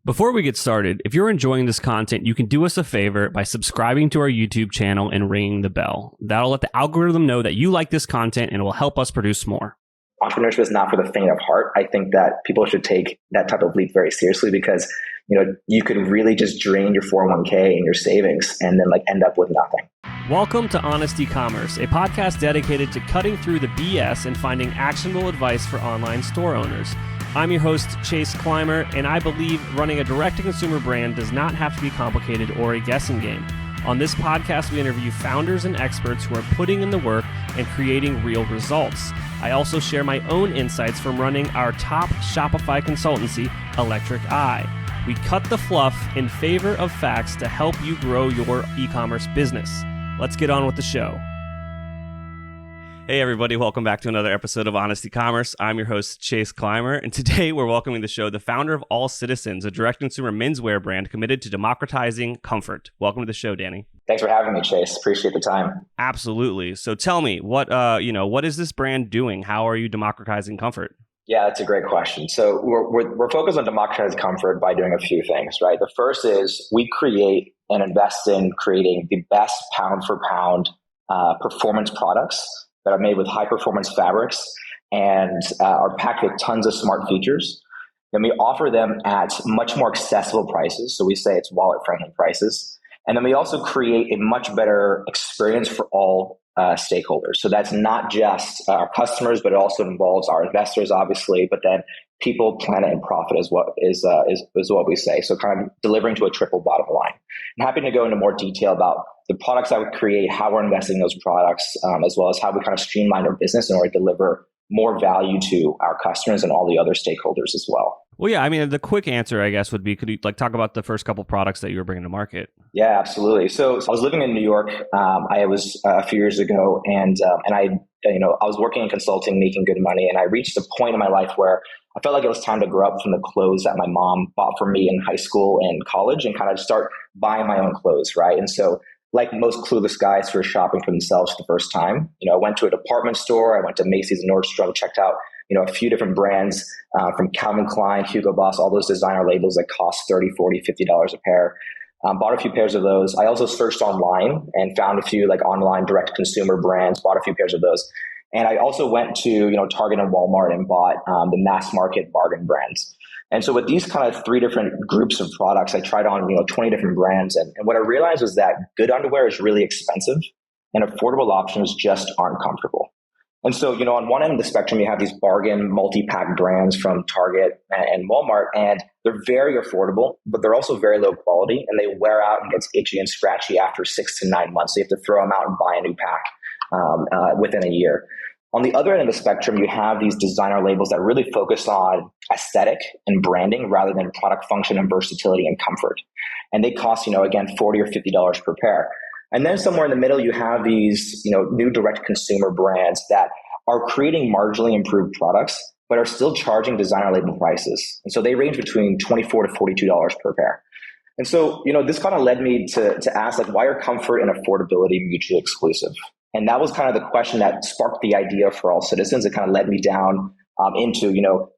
Before we get started, if you're enjoying this content, you can do us a favor by subscribing to our YouTube channel and ringing the bell. That'll let the algorithm know that you like this content and it will help us produce more. Entrepreneurship is not for the faint of heart. I think that people should take that type of leap very seriously because, you could really just drain your 401k and your savings and then end up with nothing. Welcome to Honest Ecommerce, a podcast dedicated to cutting through the BS and finding actionable advice for online store owners. I'm your host, Chase Clymer, and I believe running a direct-to-consumer brand does not have to be complicated or a guessing game. On this podcast, we interview founders and experts who are putting in the work and creating real results. I also share my own insights from running our top Shopify consultancy, Electric Eye. We cut the fluff in favor of facts to help you grow your e-commerce business. Let's get on with the show. Hey everybody, welcome back to another episode of Honest Ecommerce. I'm your host, Chase Clymer, and today we're welcoming the show the founder of All Citizens, a direct-consumer menswear brand committed to democratizing comfort. Welcome to the show, Danny. Thanks for having me, Chase. Appreciate the time. Absolutely. So tell me, what is this brand doing? How are you democratizing comfort? Yeah, that's a great question. So we're focused on democratizing comfort by doing a few things, right? The first is we create and invest in creating the best pound for pound performance products that are made with high performance fabrics and are packed with tons of smart features. Then we offer them at much more accessible prices. So we say it's wallet friendly prices. And then we also create a much better experience for all stakeholders. So that's not just our customers, but it also involves our investors, obviously, but then people, planet, and profit is what we say. So kind of delivering to a triple bottom line. I'm happy to go into more detail about the products I would create, how we're investing in those products, as well as how we kind of streamline our business in order to deliver more value to our customers and all the other stakeholders as well. Well, yeah, I mean, the quick answer, I guess, would be, could you talk about the first couple products that you were bringing to market? Yeah, absolutely. So I was living in New York. I was a few years ago, and I was working in consulting, making good money, and I reached a point in my life where I felt like it was time to grow up from the clothes that my mom bought for me in high school and college, and kind of start buying my own clothes, right? And so, like most clueless guys who are shopping for themselves for the first time, I went to a department store, I went to Macy's and Nordstrom, checked out a few different brands from Calvin Klein, Hugo Boss, all those designer labels that cost $30, $40, $50 a pair. Bought a few pairs of those. I also searched online and found a few online direct consumer brands, bought a few pairs of those. And I also went to Target and Walmart and bought the mass market bargain brands. And so with these kind of three different groups of products, I tried on 20 different brands. And what I realized was that good underwear is really expensive and affordable options just aren't comfortable. And so, on one end of the spectrum, you have these bargain multi-pack brands from Target and Walmart, and they're very affordable, but they're also very low quality, and they wear out and gets itchy and scratchy after 6 to 9 months. So you have to throw them out and buy a new pack within a year. On the other end of the spectrum, you have these designer labels that really focus on aesthetic and branding rather than product function and versatility and comfort. And they cost, again, $40 or $50 per pair. And then somewhere in the middle, you have these, new direct consumer brands that are creating marginally improved products, but are still charging designer label prices. And so they range between $24 to $42 per pair. And so, this kind of led me to ask, why are comfort and affordability mutually exclusive? And that was kind of the question that sparked the idea for All Citizens. It kind of led me down into,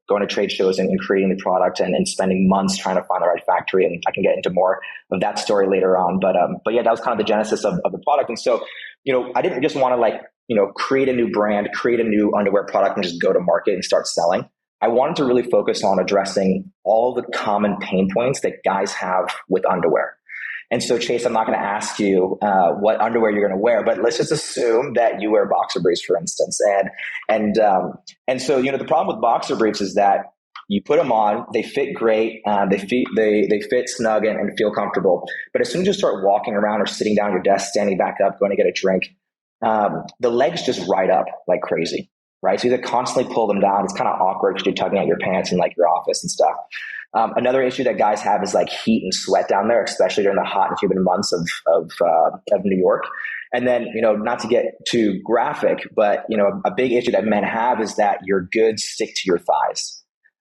going to trade shows and creating the product and spending months trying to find the right factory. And I can get into more of that story later on. But yeah, that was kind of the genesis of the product. And so, I didn't just want to create a new brand, create a new underwear product and just go to market and start selling. I wanted to really focus on addressing all the common pain points that guys have with underwear. And so, Chase, I'm not going to ask you what underwear you're going to wear, but let's just assume that you wear boxer briefs, for instance. And so, the problem with boxer briefs is that you put them on, they fit great, they fit snug and feel comfortable. But as soon as you start walking around or sitting down at your desk, standing back up, going to get a drink, the legs just ride up like crazy, right? So you have to constantly pull them down. It's kind of awkward because you're tugging at your pants in your office and stuff. Another issue that guys have is heat and sweat down there, especially during the hot and humid months of New York. And then, not to get too graphic, but, a big issue that men have is that your goods stick to your thighs.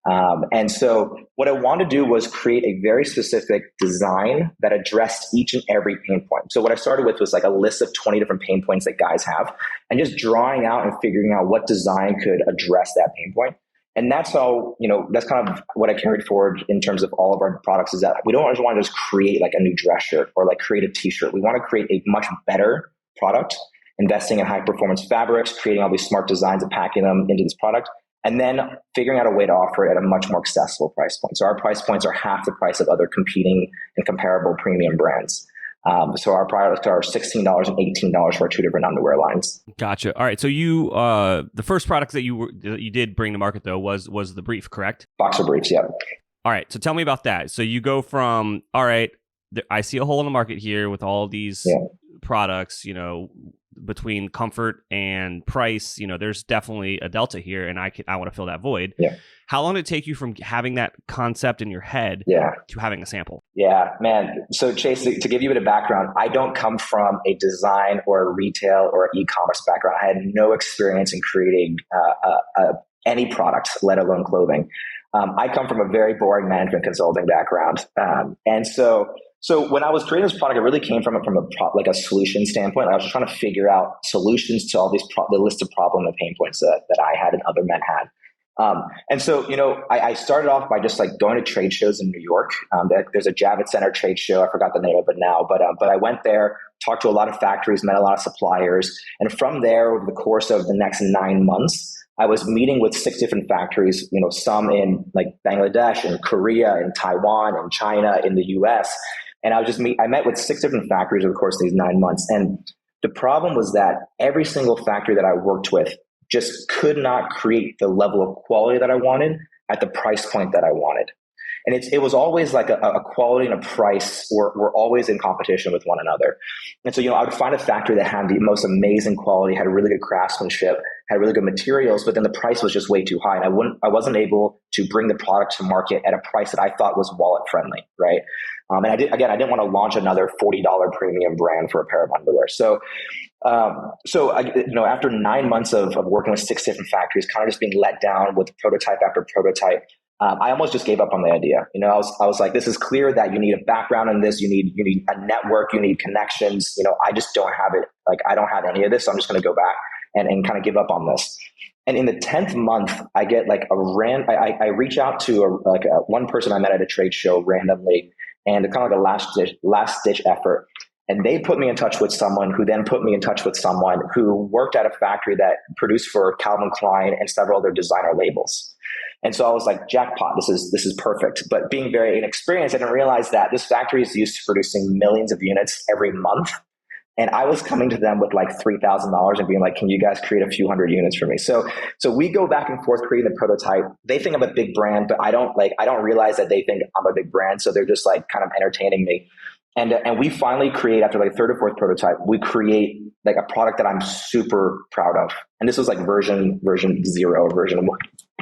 And so what I wanted to do was create a very specific design that addressed each and every pain point. So what I started with was a list of 20 different pain points that guys have, and just drawing out and figuring out what design could address that pain point. And that's how, that's kind of what I carried forward in terms of all of our products, is that we don't just want to just create like a new dress shirt or like create a t-shirt. We want to create a much better product, investing in high performance fabrics, creating all these smart designs and packing them into this product, and then figuring out a way to offer it at a much more accessible price point. So our price points are half the price of other competing and comparable premium brands. So our products are $16 and $18 for our two different underwear lines. Gotcha. All right. So you, the first product that you did bring to market though was the brief, correct? Boxer briefs, yeah. All right. So tell me about that. So you go from, all right, I see a hole in the market here with all these products, between comfort and price, there's definitely a delta here, and I want to fill that void. Yeah. How long did it take you from having that concept in your head to having a sample? Yeah, man. So Chase, to give you a bit of background, I don't come from a design or a retail or e-commerce background. I had no experience in creating any products, let alone clothing. I come from a very boring management consulting background. And so when I was creating this product, it really came from a solution standpoint. I was just trying to figure out solutions to all these the list of problem and pain points that I had and other men had. And so, I started off by just like going to trade shows in New York. There's a Javits Center trade show. I forgot the name of it now, but I went there, talked to a lot of factories, met a lot of suppliers. And from there, over the course of the next 9 months, I was meeting with 6 different factories, some in like Bangladesh and Korea and Taiwan and China in the US. And I met with 6 different factories over the course of these 9 months. And the problem was that every single factory that I worked with just could not create the level of quality that I wanted at the price point that I wanted. And it was always like a quality and a price were always in competition with one another. And so, I would find a factory that had the most amazing quality, had really good craftsmanship, had really good materials, but then the price was just way too high. And I wasn't able to bring the product to market at a price that I thought was wallet friendly, right? And I didn't want to launch another $40 premium brand for a pair of underwear. So after 9 months of working with 6 different factories, kind of just being let down with prototype after prototype, I almost just gave up on the idea. I was like, this is clear that you need a background in this. You need a network. You need connections. I just don't have it. Like, I don't have any of this. So I'm just going to go back and kind of give up on this. And in the 10th month, I get like I reach out to one person I met at a trade show randomly, and kind of like a last ditch effort. And they put me in touch with someone who then put me in touch with someone who worked at a factory that produced for Calvin Klein and several other designer labels. And so I was like, jackpot, this is perfect. But being very inexperienced, I didn't realize that this factory is used to producing millions of units every month. And I was coming to them with like $3,000 and being like, can you guys create a few hundred units for me? So we go back and forth creating the prototype. They think I'm a big brand, but I don't realize that they think I'm a big brand. So they're just like kind of entertaining me. And we finally create, after like 3rd or 4th prototype, we create like a product that I'm super proud of. And this was like version 0, version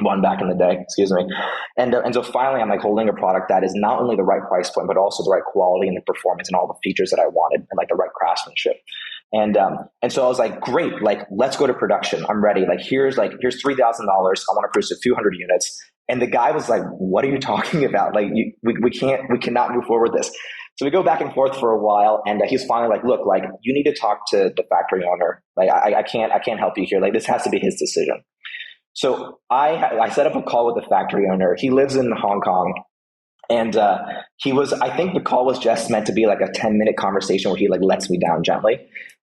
1 back in the day, excuse me. And so finally I'm like holding a product that is not only the right price point, but also the right quality and the performance and all the features that I wanted and like the right craftsmanship. And so I was like, great, like, let's go to production. I'm ready. Like, here's $3,000. I want to produce a few hundred units. And the guy was like, what are you talking about? Like, we cannot move forward with this. So we go back and forth for a while, and he's finally like, look, like, you need to talk to the factory owner. Like, I can't help you here. Like, this has to be his decision. So I set up a call with the factory owner. He lives in Hong Kong. And I think the call was just meant to be like a 10-minute conversation where he like lets me down gently.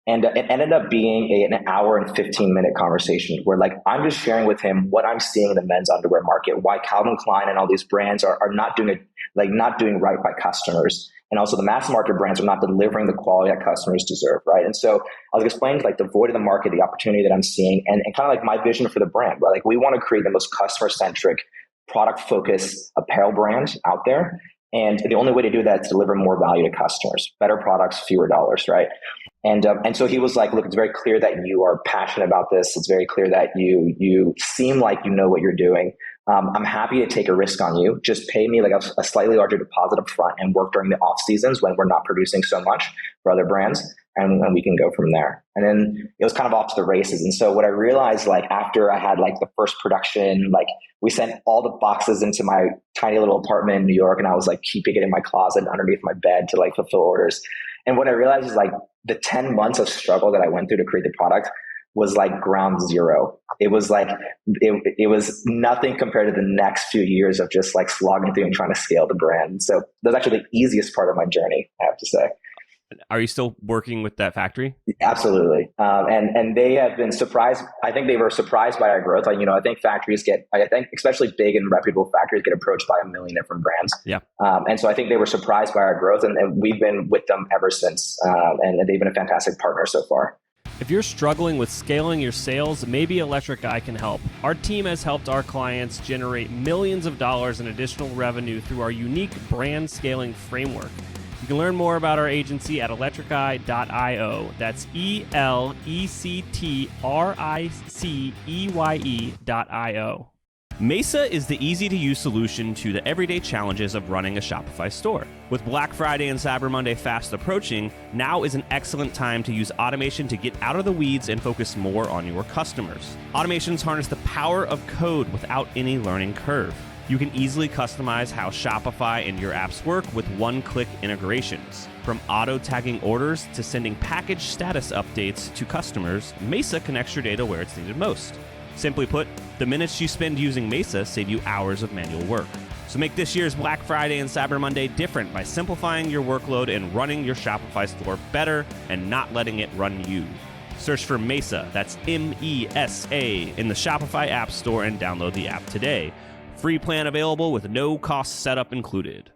And it ended up being an hour and 15-minute conversation where like I'm just sharing with him what I'm seeing in the men's underwear market, why Calvin Klein and all these brands are not doing right by customers. And also the mass market brands are not delivering the quality that customers deserve, right? And so I was explaining like the void of the market, the opportunity that I'm seeing, and kind of like my vision for the brand, right? Like, we want to create the most customer-centric, product-focused apparel brand out there. And the only way to do that is to deliver more value to customers, better products, fewer dollars, right? And so he was like, look, it's very clear that you are passionate about this. It's very clear that you seem like you know what you're doing. I'm happy to take a risk on you. Just pay me like a slightly larger deposit up front and work during the off seasons when we're not producing so much for other brands. And we can go from there. And then it was kind of off to the races. And so what I realized, like, after I had like the first production, like, we sent all the boxes into my tiny little apartment in New York, and I was like keeping it in my closet underneath my bed to like fulfill orders. And what I realized is like the 10 months of struggle that I went through to create the product, was like ground zero. It was like, it was nothing compared to the next few years of just like slogging through and trying to scale the brand. So that's actually the easiest part of my journey, I have to say. Are you still working with that factory? Absolutely. And they have been surprised. I think they were surprised by our growth. Like, I think I think especially big and reputable factories get approached by a million different brands. Yeah. And so I think they were surprised by our growth, and we've been with them ever since. And they've been a fantastic partner so far. If you're struggling with scaling your sales, maybe Electric Eye can help. Our team has helped our clients generate millions of dollars in additional revenue through our unique brand scaling framework. You can learn more about our agency at electriceye.io. That's ELECTRICEYE.io. Mesa is the easy-to-use solution to the everyday challenges of running a Shopify store. With Black Friday and Cyber Monday fast approaching, now is an excellent time to use automation to get out of the weeds and focus more on your customers. Automations harness the power of code without any learning curve. You can easily customize how Shopify and your apps work with one-click integrations. From auto-tagging orders to sending package status updates to customers, Mesa connects your data where it's needed most. Simply put, the minutes you spend using Mesa save you hours of manual work. So make this year's Black Friday and Cyber Monday different by simplifying your workload and running your Shopify store better and not letting it run you. Search for Mesa, that's MESA, in the Shopify App Store and download the app today. Free plan available with no cost setup included.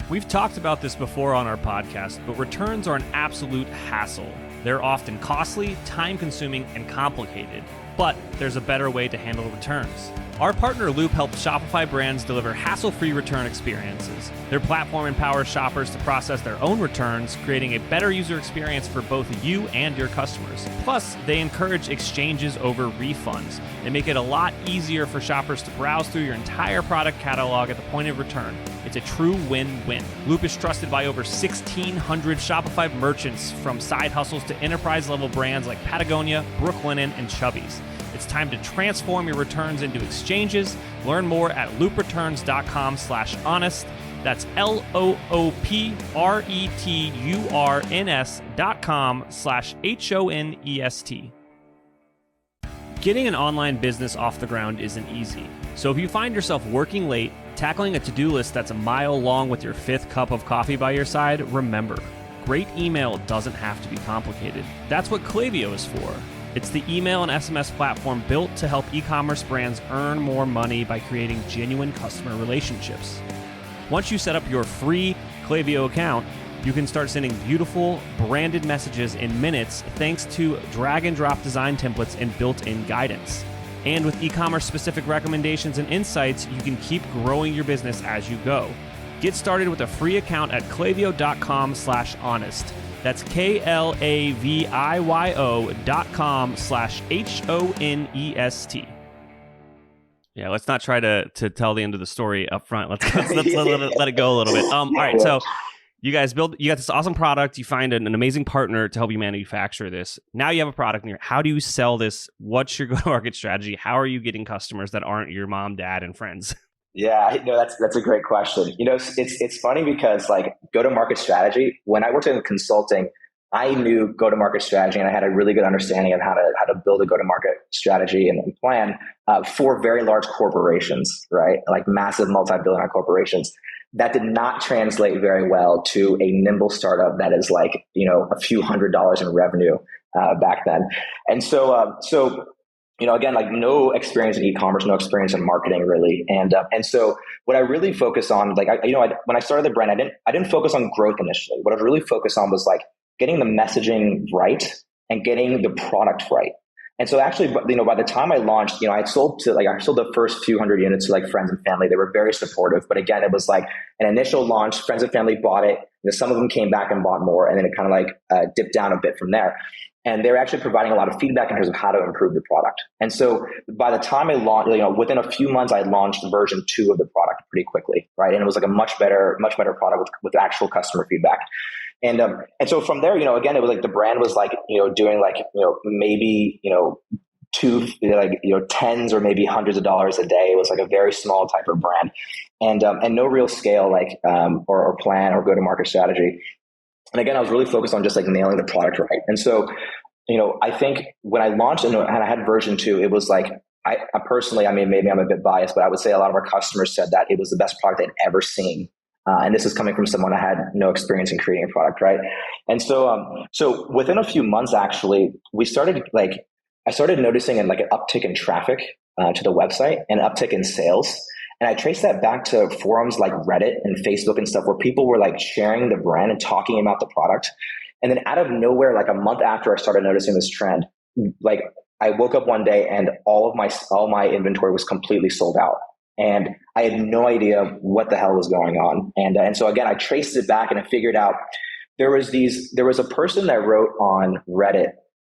We've talked about this before on our podcast, but returns are an absolute hassle. They're often costly, time-consuming, and complicated. But there's a better way to handle returns. Our partner Loop helps Shopify brands deliver hassle-free return experiences. Their platform empowers shoppers to process their own returns, creating a better user experience for both you and your customers. Plus, they encourage exchanges over refunds. They make it a lot easier for shoppers to browse through your entire product catalog at the point of return. It's a true win-win. Loop is trusted by over 1,600 Shopify merchants, from side hustles to enterprise-level brands like Patagonia, Brooklinen, and Chubbies. It's time to transform your returns into exchanges. Learn more at loopreturns.com/honest. That's LOOPRETURNS.com/HONEST. Getting an online business off the ground isn't easy. So if you find yourself working late, tackling a to-do list that's a mile long with your 5th cup of coffee by your side, remember, great email doesn't have to be complicated. That's what Klaviyo is for. It's the email and SMS platform built to help e-commerce brands earn more money by creating genuine customer relationships. Once you set up your free Klaviyo account, you can start sending beautiful, branded messages in minutes thanks to drag-and-drop design templates and built-in guidance. And with e-commerce specific recommendations and insights, you can keep growing your business as you go. Get started with a free account at klaviyo.com/honest. That's KLAVIYO.com/HONEST. Yeah, let's not try to tell the end of the story up front. Let's let it go a little bit. All right, so you got this awesome product. You find an amazing partner to help you manufacture this. Now you have a product. How do you sell this? What's your go-to-market strategy? How are you getting customers that aren't your mom, dad, and friends? Yeah, that's a great question. It's funny because like go-to-market strategy, when I worked in consulting, I knew go-to-market strategy, and I had a really good understanding of how to build a go-to-market strategy and plan for very large corporations, right? Like massive multi-billion-dollar corporations. That did not translate very well to a nimble startup that is like, a few $100s in revenue back then. And so again, like no experience in e-commerce, no experience in marketing really. And so what I really focus on, like, when I started the brand, I didn't focus on growth initially. What I really focused on was like getting the messaging right and getting the product right. And so actually, by the time I launched, I sold the first few hundred units to like friends and family. They were very supportive. But again, it was like an initial launch, friends and family bought it. Some of them came back and bought more, and then it kind of like dipped down a bit from there. And they're actually providing a lot of feedback in terms of how to improve the product. And so by the time I launched, within a few months, I launched version 2 of the product pretty quickly, right? And it was like a much better product with actual customer feedback. And so from there, again, it was like the brand was like, doing like, maybe, tens or maybe hundreds of dollars a day. It was like a very small type of brand, and no real scale, like, or plan or go-to-market strategy. And again, I was really focused on just like nailing the product right. And so I think when I launched and I had version 2, it was like, I personally, I mean, maybe I'm a bit biased, but I would say a lot of our customers said that it was the best product they'd ever seen. And this is coming from someone that had no experience in creating a product, right? And so within a few months, actually, I started noticing an uptick in traffic to the website and uptick in sales. And I traced that back to forums like Reddit and Facebook and stuff, where people were like sharing the brand and talking about the product. And then out of nowhere, like a month after I started noticing this trend, like I woke up one day and all my inventory was completely sold out. And I had no idea what the hell was going on. And so again, I traced it back and I figured out there was a person that wrote on Reddit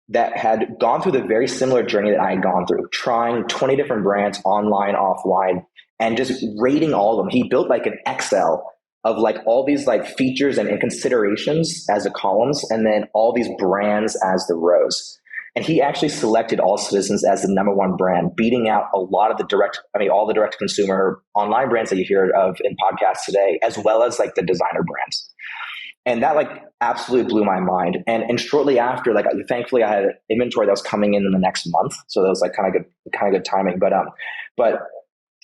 that had gone through the very similar journey that I had gone through, trying 20 different brands online, offline, and just rating all of them. He built like an Excel of like all these like features and considerations as the columns, and then all these brands as the rows. And he actually selected All Citizens as the #1 brand, beating out a lot of all the direct consumer online brands that you hear of in podcasts today, as well as like the designer brands. And that like absolutely blew my mind. And shortly after, like thankfully I had inventory that was coming in the next month. So that was like kind of good timing. But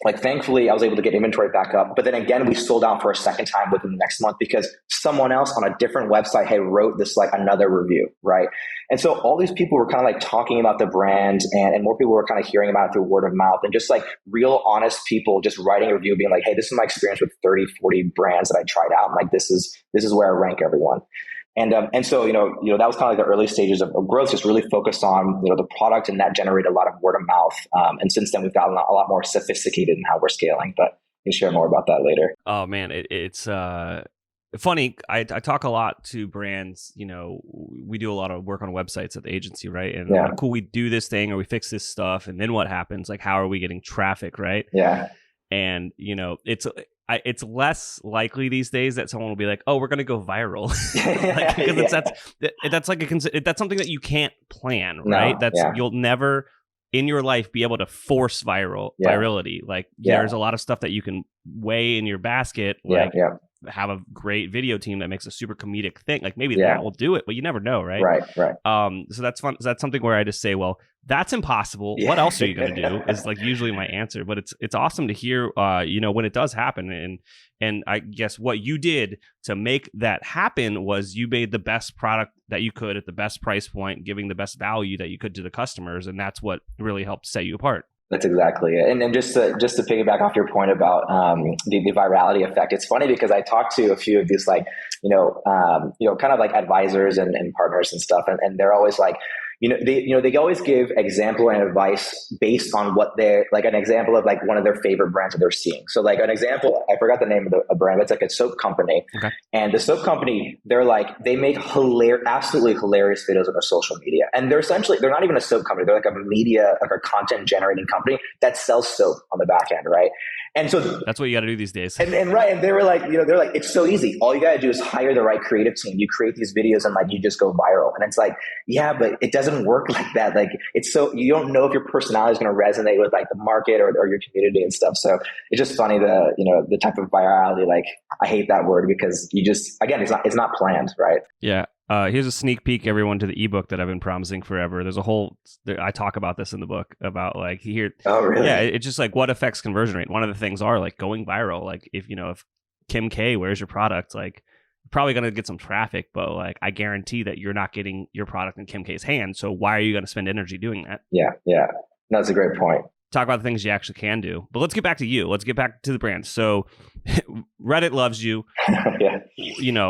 like thankfully I was able to get inventory back up. But then again, we sold out for a second time within the next month because someone else on a different website had wrote this like another review, right? And so all these people were kind of like talking about the brand, and more people were kind of hearing about it through word of mouth, and just like real honest people just writing a review being like, hey, this is my experience with 30, 40 brands that I tried out. And like, this is where I rank everyone. And so, that was kind of like the early stages of growth, just really focused on, the product, and that generated a lot of word of mouth. And since then we've gotten a lot more sophisticated in how we're scaling, but we can share more about that later. Oh man, it's funny. I talk a lot to brands. We do a lot of work on websites at the agency, right? And Yeah. like, cool, we do this thing or we fix this stuff, and then what happens? Like, how are we getting traffic, right? Yeah. And it's less likely these days that someone will be like, "Oh, we're going to go viral," because that's something that you can't plan, right? You'll never in your life be able to force virality. Like, there's a lot of stuff that you can weigh in your basket, have a great video team that makes a super comedic thing. Like maybe that will do it, but you never know, right? Right. So that's fun. That's something where I just say, well, that's impossible. What else are you going to do? Is like usually my answer. But it's awesome to hear, when it does happen. And I guess what you did to make that happen was you made the best product that you could at the best price point, giving the best value that you could to the customers, and that's what really helped set you apart. That's exactly it. And just to piggyback off your point about the virality effect, it's funny because I talked to a few of these kind of like advisors and partners and stuff, and they're always like, they always give example and advice based on what they're like, an example of like one of their favorite brands that they're seeing. So like an example, I forgot the name of the brand, but it's like a soap company. Okay. And the soap company, they make absolutely hilarious videos on their social media. And they're not even a soap company. They're like a content generating company that sells soap on the back end, right? And so that's what you got to do these days. And they were like, they're like, it's so easy. All you got to do is hire the right creative team. You create these videos and like you just go viral. And it's like, yeah, but it doesn't work like that. Like you don't know if your personality is going to resonate with like the market or your community and stuff. So it's just funny the type of virality. Like I hate that word because it's not planned, right? Yeah. Here's a sneak peek, everyone, to the ebook that I've been promising forever. I talk about this in the book about like here. Oh, really? Yeah. It's just like what affects conversion rate. One of the things are like going viral. Like if Kim K wears your product, like you're probably going to get some traffic, but like I guarantee that you're not getting your product in Kim K's hands. So why are you going to spend energy doing that? Yeah. Yeah. That's a great point. Talk about the things you actually can do. But let's get back to you. Let's get back to the brand. So Reddit loves you. Yeah.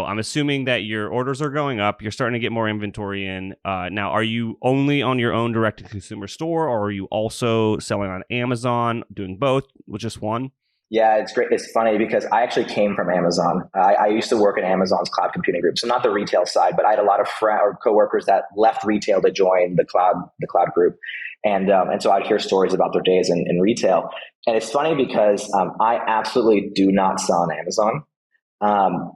I'm assuming that your orders are going up. You're starting to get more inventory in. Now, are you only on your own direct-to-consumer store, or are you also selling on Amazon, doing both with just one? Yeah, it's great. It's funny because I actually came from Amazon. I used to work in Amazon's cloud computing group. So not the retail side, but I had a lot of coworkers that left retail to join the cloud group. And so I'd hear stories about their days in retail. And it's funny because I absolutely do not sell on Amazon.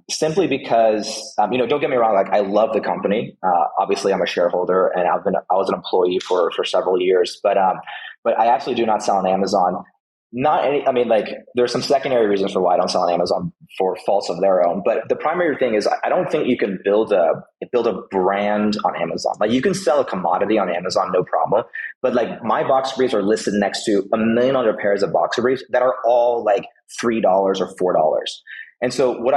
Simply because, don't get me wrong, like I love the company. Obviously I'm a shareholder and I was an employee for several years, but I absolutely do not sell on Amazon. Not any, I mean, like there's some secondary reasons for why I don't sell on Amazon for faults of their own. But the primary thing is I don't think you can build a brand on Amazon. Like you can sell a commodity on Amazon, no problem. But like my boxer briefs are listed next to a million other pairs of boxer briefs that are all like $3 or $4. And so what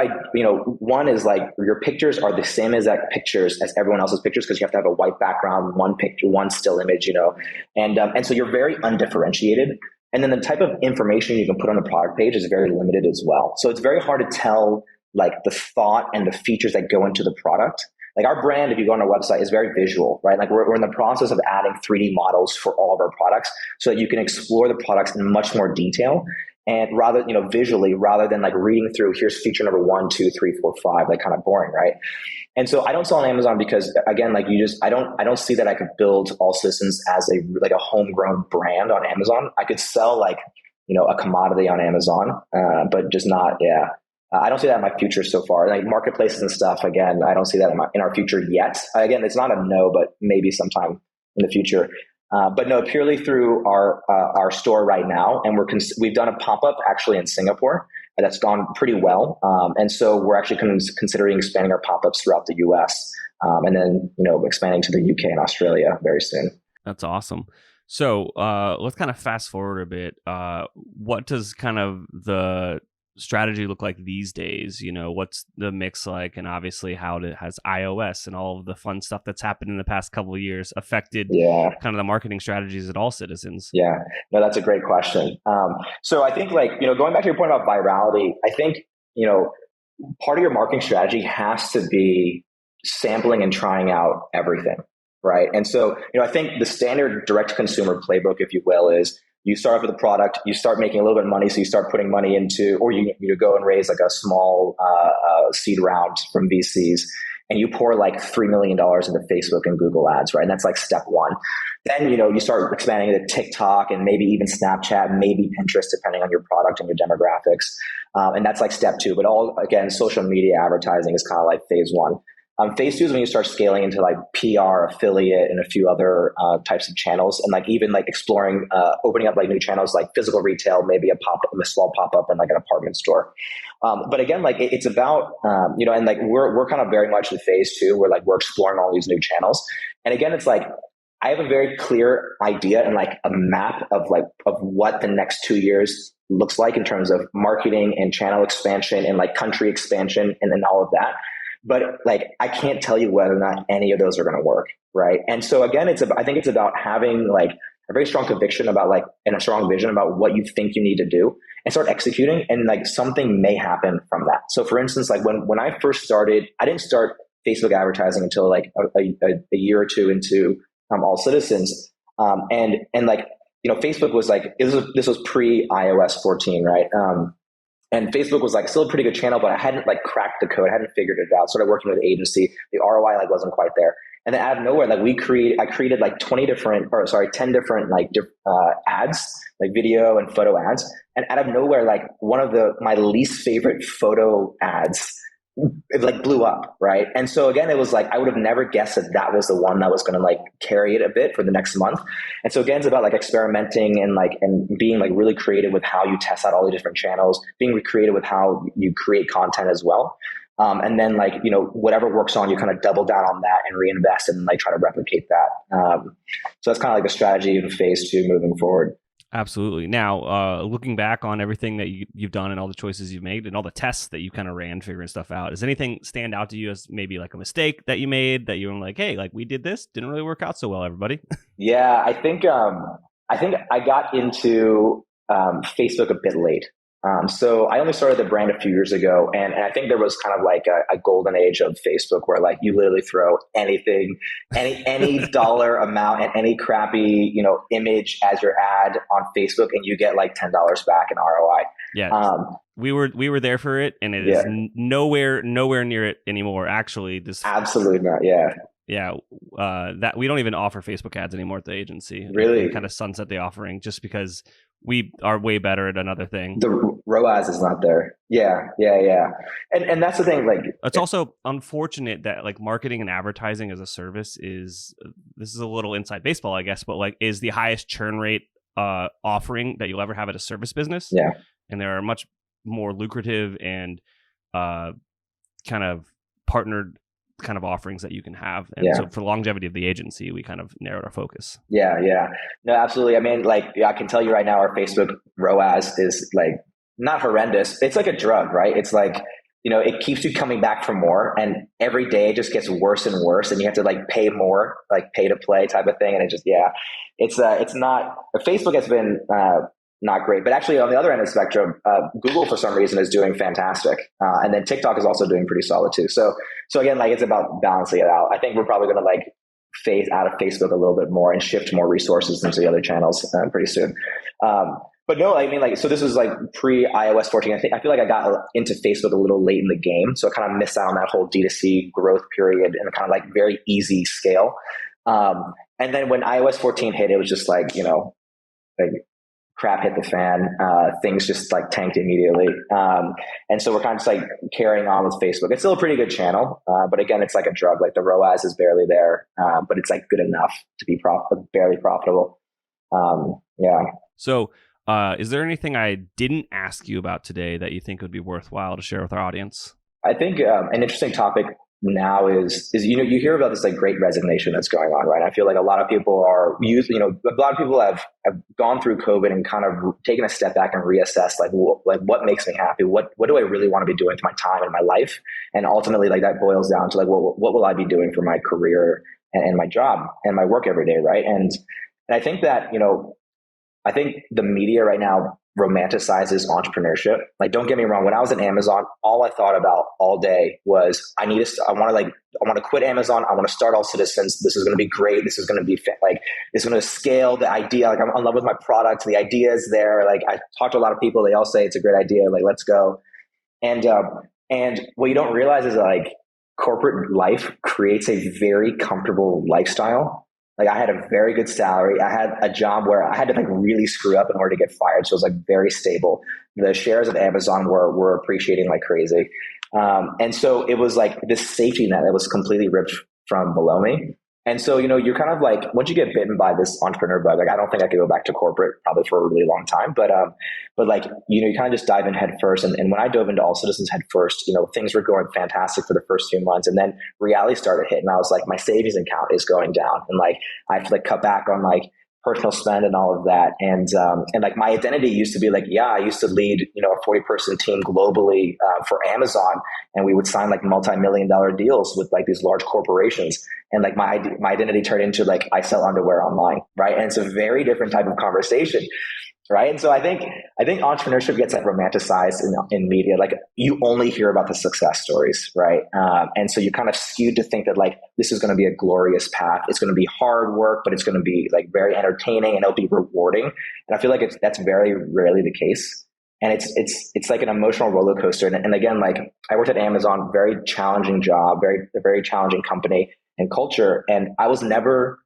one is like your pictures are the same exact pictures as everyone else's pictures because you have to have a white background, one picture, one still image, and so you're very undifferentiated. And then the type of information you can put on the product page is very limited as well. So it's very hard to tell like the thought and the features that go into the product. Like our brand, if you go on our website, is very visual, right? Like we're in the process of adding 3D models for all of our products so that you can explore the products in much more detail. And rather, visually, rather than like reading through, here's feature number 1, 2, 3, 4, 5, like kind of boring, right? And so I don't sell on Amazon because again, like I don't see that I could build All Citizens as a homegrown brand on Amazon. I could sell like, a commodity on Amazon, but just not, yeah. I don't see that in my future so far. Like marketplaces and stuff, again, I don't see that in our future yet. Again, it's not a no, but maybe sometime in the future. But no, purely through our store right now, and we've done a pop-up actually in Singapore that's gone pretty well, and so we're actually considering expanding our pop-ups throughout the U.S. And then expanding to the UK and Australia very soon. That's awesome. So let's kind of fast forward a bit. What does kind of the strategy look like these days? What's the mix like, and obviously how has iOS and all of the fun stuff that's happened in the past couple of years affected kind of the marketing strategies at All Citizens? Yeah, no, that's a great question. So I think going back to your point about virality, I think part of your marketing strategy has to be sampling and trying out everything, right? And so I think the standard direct consumer playbook, if you will, is you start off with a product, you start making a little bit of money, so you start putting money into, or you go and raise like a small seed round from VCs, and you pour like $3 million into Facebook and Google ads, right? And that's like step one. Then, you start expanding to TikTok and maybe even Snapchat, maybe Pinterest, depending on your product and your demographics. And that's like step two. But again, social media advertising is kind of like phase one. Phase two is when you start scaling into like PR, affiliate, and a few other types of channels, and like even like exploring, opening up like new channels like physical retail, maybe a small pop up in like an apartment store. But again, like it's about and like we're kind of very much in phase two where like we're exploring all these new channels. And again, it's like I have a very clear idea and like a map of what the next 2 years looks like in terms of marketing and channel expansion and like country expansion and all of that. But like, I can't tell you whether or not any of those are going to work. Right. And so again, I think it's about having like a very strong conviction about like, and a strong vision about what you think you need to do and start executing. And like something may happen from that. So for instance, like when I first started, I didn't start Facebook advertising until like a year or two into All Citizens. And like, Facebook was like, this was pre iOS 14, right? And Facebook was like still a pretty good channel, but I hadn't like cracked the code. I hadn't figured it out. Started working with an agency. The ROI like wasn't quite there. And then out of nowhere, like I created like 10 different like ads, like video and photo ads. And out of nowhere, like one of my least favorite photo ads, it like blew up, right? And so again, it was like I would have never guessed that was the one that was going to like carry it a bit for the next month. And so again, it's about like experimenting and being like really creative with how you test out all the different channels, being creative with how you create content as well. And then like whatever works on you, kind of double down on that and reinvest and like try to replicate that. So that's kind of like the strategy in phase two moving forward. Absolutely. Now, looking back on everything that you've done and all the choices you've made and all the tests that you kind of ran figuring stuff out, does anything stand out to you as maybe like a mistake that you made that you were like, hey, like we did this, didn't really work out so well, everybody? Yeah, I think I got into Facebook a bit late. So I only started the brand a few years ago, and I think there was kind of like a golden age of Facebook where like you literally throw anything, any dollar amount and any crappy, image as your ad on Facebook and you get like $10 back in ROI. Yeah. We were there for it, and it is nowhere near it anymore. Actually, absolutely not. Yeah. Yeah, that we don't even offer Facebook ads anymore at the agency. Really? We kind of sunset the offering just because we are way better at another thing. The ROAS is not there. Yeah. And that's the thing. Like, it's also unfortunate that like marketing and advertising as a service this is a little inside baseball, I guess, but like is the highest churn rate offering that you'll ever have at a service business. Yeah. And there are much more lucrative and kind of partnered kind of offerings that you can have. And so for the longevity of the agency, we kind of narrowed our focus. Yeah. No, absolutely. I mean, like, I can tell you right now, our Facebook ROAS is like not horrendous. It's like a drug, right? It's like, it keeps you coming back for more, and every day it just gets worse and worse, and you have to like pay more, like pay to play type of thing. And it just, it's not, Facebook has been, not great, but actually on the other end of the spectrum, Google for some reason is doing fantastic. And then TikTok is also doing pretty solid too. So again, like, it's about balancing it out. I think we're probably going to like phase out of Facebook a little bit more and shift more resources into the other channels pretty soon. But no, I mean, like, so this was like pre iOS 14. I feel like I got into Facebook a little late in the game. So I kind of missed out on that whole D2C growth period and kind of like very easy scale. And then when iOS 14 hit, it was just like, like crap hit the fan. Things just like tanked immediately. And so we're kind of just like carrying on with Facebook. It's still a pretty good channel. But again, it's like a drug. Like the ROAS is barely there, but it's like good enough to be barely profitable. So is there anything I didn't ask you about today that you think would be worthwhile to share with our audience? I think an interesting topic now is you hear about this like great resignation that's going on, right? I feel like a lot of people are a lot of people have gone through COVID and kind of taken a step back and reassessed like what makes me happy, what do I really want to be doing with my time and my life, and ultimately like that boils down to like what will I be doing for my career and my job and my work every day, right? And I think that I think the media right now romanticizes entrepreneurship. Like, don't get me wrong. When I was at Amazon, all I thought about all day was I want to quit Amazon. I want to start All Citizens. This is going to be great. This is going to be it's going to scale the idea. Like, I'm in love with my product. The idea is there. Like, I talk to a lot of people. They all say it's a great idea. Like, let's go. And what you don't realize is like corporate life creates a very comfortable lifestyle. Like, I had a very good salary. I had a job where I had to like really screw up in order to get fired. So it was like very stable. The shares of Amazon were appreciating like crazy. And so it was like this safety net that was completely ripped from below me. And so, you're kind of like, once you get bitten by this entrepreneur bug, like, I don't think I could go back to corporate probably for a really long time, but like, you kind of just dive in head first. And when I dove into All Citizens head first, things were going fantastic for the first few months. And then reality started hitting. I was like, my savings account is going down. And like, I have to like cut back on like personal spend and all of that. And like my identity used to be like, I used to lead, a 40-person team globally for Amazon. And we would sign like multi-million-dollar deals with like these large corporations. And like my identity turned into like, I sell underwear online, right? And it's a very different type of conversation, right? And so I think entrepreneurship gets like romanticized in media. Like, you only hear about the success stories, right? And so you're kind of skewed to think that like, this is going to be a glorious path. It's going to be hard work, but it's going to be like very entertaining and it'll be rewarding. And I feel like that's very rarely the case. And it's like an emotional roller coaster. And again, like, I worked at Amazon, very challenging job, a very challenging company and culture. And I was never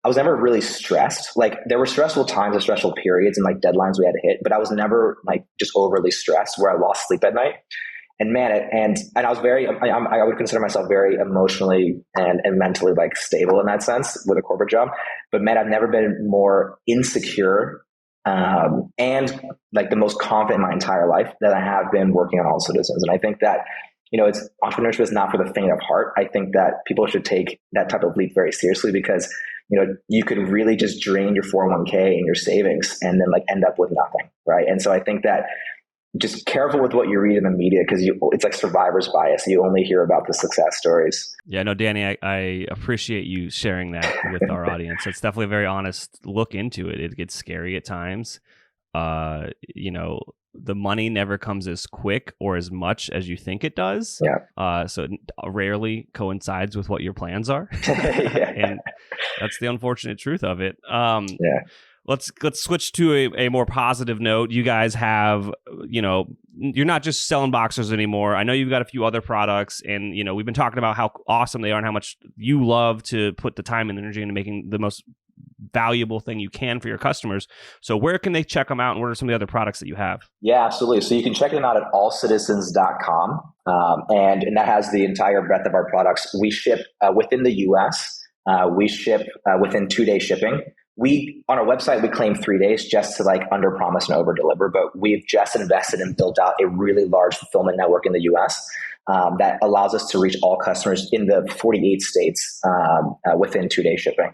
really stressed. Like, there were stressful times and stressful periods and like deadlines we had to hit, but I was never like just overly stressed where I lost sleep at night. And man, and I was I would consider myself very emotionally and mentally like stable in that sense with a corporate job. But man, I've never been more insecure and like the most confident in my entire life that I have been working on All Citizens. And I think that, entrepreneurship is not for the faint of heart. I think that people should take that type of leap very seriously because, you could really just drain your 401k and your savings and then like end up with nothing. Right. And so I think that just careful with what you read in the media because it's like survivor's bias. You only hear about the success stories. Yeah, no, Danny, I appreciate you sharing that with our audience. It's definitely a very honest look into it. It gets scary at times. The money never comes as quick or as much as you think it does. Yeah. So it rarely coincides with what your plans are. Yeah. And that's the unfortunate truth of it. Yeah. Let's switch to a more positive note. You guys have, you're not just selling boxers anymore. I know you've got a few other products and, we've been talking about how awesome they are and how much you love to put the time and energy into making the most valuable thing you can for your customers. So where can they check them out and what are some of the other products that you have? Yeah, absolutely. So you can check them out at allcitizens.com. And that has the entire breadth of our products. We ship within the US. We ship within 2-day shipping. we on our website, we claim 3 days just to like under promise and over deliver, but we've just invested and built out a really large fulfillment network in the US that allows us to reach all customers in the 48 states within 2-day shipping.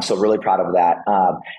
So really proud of that.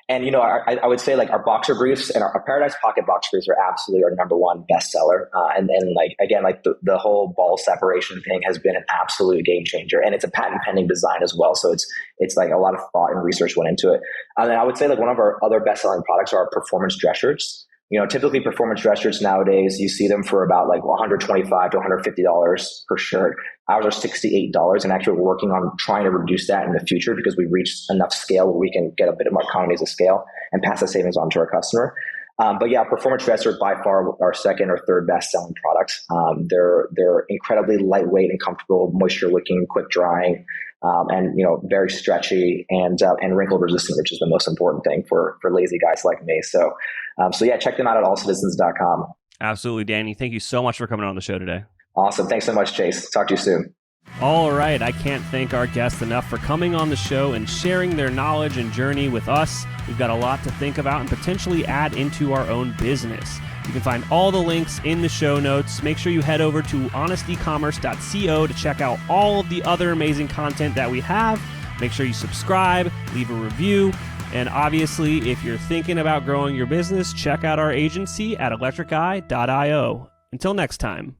And, I would say like our boxer briefs and our Paradise Pocket boxer briefs are absolutely our number one bestseller. And like, again, like the whole ball separation thing has been an absolute game changer, and it's a patent pending design as well. So it's like a lot of thought and research went into it. And then I would say like one of our other best selling products are our performance dress shirts. Typically performance dress shirts nowadays, you see them for about like $125 to $150 per shirt. Ours are $68, and actually we're working on trying to reduce that in the future because we've reached enough scale where we can get a bit more economies of scale and pass the savings on to our customer. But yeah, performance dress are by far our second or third best selling products. They're incredibly lightweight and comfortable, moisture wicking, quick drying, and very stretchy and wrinkle resistant, which is the most important thing for lazy guys like me. So yeah, check them out at allcitizens.com. Absolutely, Danny. Thank you so much for coming on the show today. Awesome. Thanks so much, Chase. Talk to you soon. All right. I can't thank our guests enough for coming on the show and sharing their knowledge and journey with us. We've got a lot to think about and potentially add into our own business. You can find all the links in the show notes. Make sure you head over to honestecommerce.co to check out all of the other amazing content that we have. Make sure you subscribe, leave a review, and obviously, if you're thinking about growing your business, check out our agency at electriceye.io. Until next time.